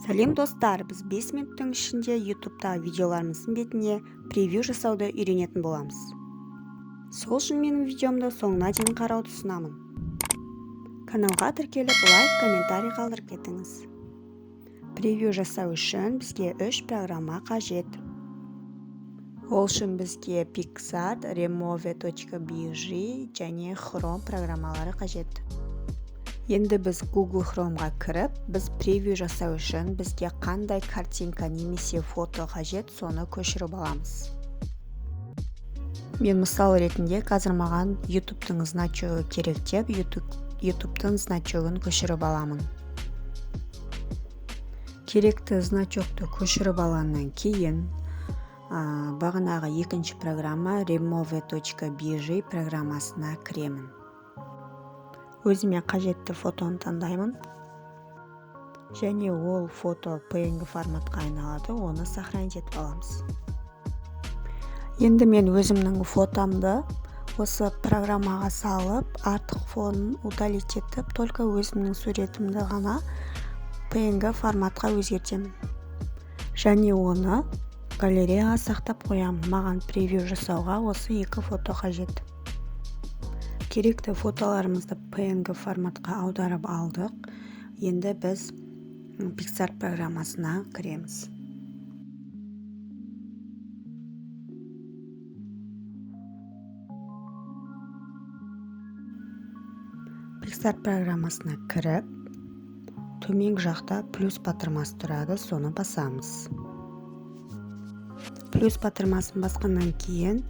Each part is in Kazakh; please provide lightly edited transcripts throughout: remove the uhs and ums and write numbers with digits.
Сәлем достар, біз 5 минуттың ішінде YouTube'дағы видеоларымыздың бетіне превью жасауды үйренетін боламыз. Сол үшін менің видеомды соңына дейін қарауды ұсынамын. Каналға тіркеліп, лайк, комментарий қалдырып кетіңіз. Превью жасау үшін бізге 3 программа қажет. Ол үшін бізге Pixar, Remove.bg және Chrome программалары қажет. Енді біз Google Chromeға кіріп, біз превью жасау үшін бізге қандай картинка немесе фото қажет, соны көшіріп аламыз. Мен мысал ретінде қазір маған YouTube-тың значогы керек деп, YouTube-тың значогын көшіріп аламын. Керекті значокты көшіріп алғаннан кейін, бағанағы екінші программа Remove.bg программасына кіремін. Өзіме қажетті фотоны таңдаймын, және ол фото PNG форматқа айналады, оны сохранить етіп аламыз. Енді мен өзімнің фотомды осы программаға салып, артық фонын удалить етіп, только өзімнің суретімді ғана PNG форматқа өзгертемін. Және оны галереяға сақтап қоямын. Маған превью жасауға осы 2 фото қажет. Керекті фотоларымызды PNG форматқа аударып алдық. Енді біз Pixar программасына кіреміз. Pixar программасына кіріп, төменгі жақта плюс батырмасы тұрады, соны басамыз. Плюс батырмасын басқаннан кейін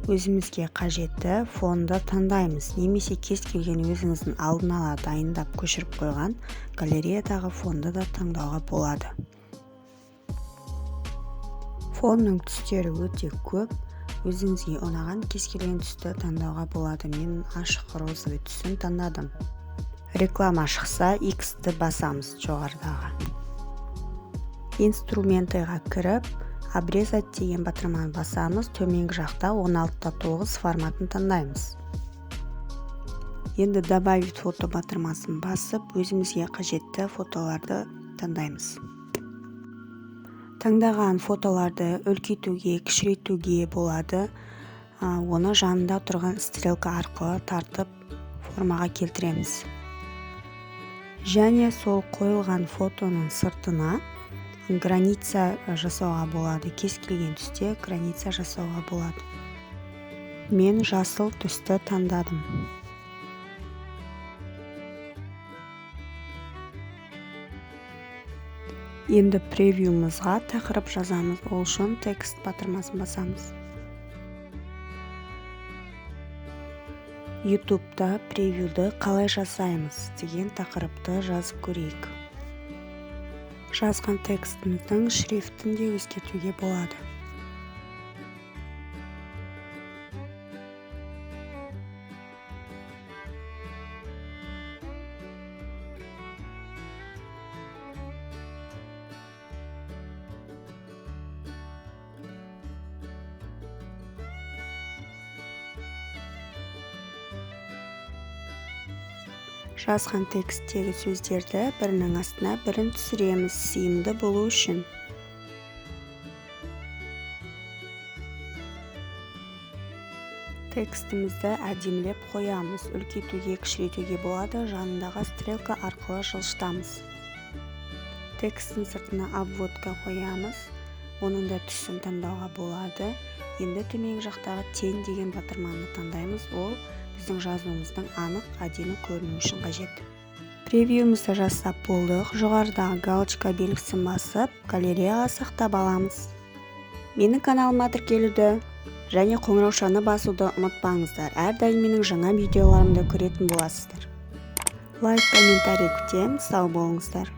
өзімізге қажетті фонды таңдаймыз, немесе кез келген өзіңіздің алдын ала дайындап көшіріп қойған галереядағы фонды да таңдауға болады. Фонның түстері өте көп, өзіңізге ұнаған кез келген түсті таңдауға болады. Мен ашық розовый түсін таңдадым. Реклама шықса, X-ті басамыз жоғарыдағы. Инструментыға кіріп, обрезать деген батырманы басамыз, төменгі жақта 16:9 форматын таңдаймыз. Енді добавить фото батырмасын басып, өзімізге қажетті фотоларды таңдаймыз. Таңдаған фотоларды үлкейтуге, кішірейтуге болады. Оны жанында тұрған стрелка арқылы тартып формаға келтіреміз. Және сол қойылған фотоның сыртына граница жасауға болады. Кез келген түсте граница жасауға болады. Мен жасыл түсті таңдадым. Енді превьюмызға тақырып жазамыз. Ол үшін текст батырмасын басамыз. YouTube-та превьюді қалай жасаймыз деген тақырыпты жазып көрейік. Жазған текстіміздің шрифтін де өзгертуге болады. Жазған тексттегі сөздерді бірінің астына бірін түсіреміз, сыйымды болу үшін. Текстімізді әдемілеп қоямыз. Үлкейтуге, кішірейтуге болады, жанындағы стрелка арқылы жылжытамыз. Тексттің сыртына обводка қоямыз. Оның да түсін таңдауға болады. Енді төменгі жақтағы тен деген батырманы таңдаймыз. Ол біздің жазуымыздың анық, әдемі көріну үшін қажет. Превьюмызды жасап болдық. Жоғарыдағы галочка белгісін басып, галереяға сақтап аламыз. Менің каналыма тіркелуді және қоңыраушаны басуды ұмытпаңыздар. Әрдайым менің жаңа видеоларымды көретін боласыздар. Лайк, комментарий күтем. Сау болыңыздар.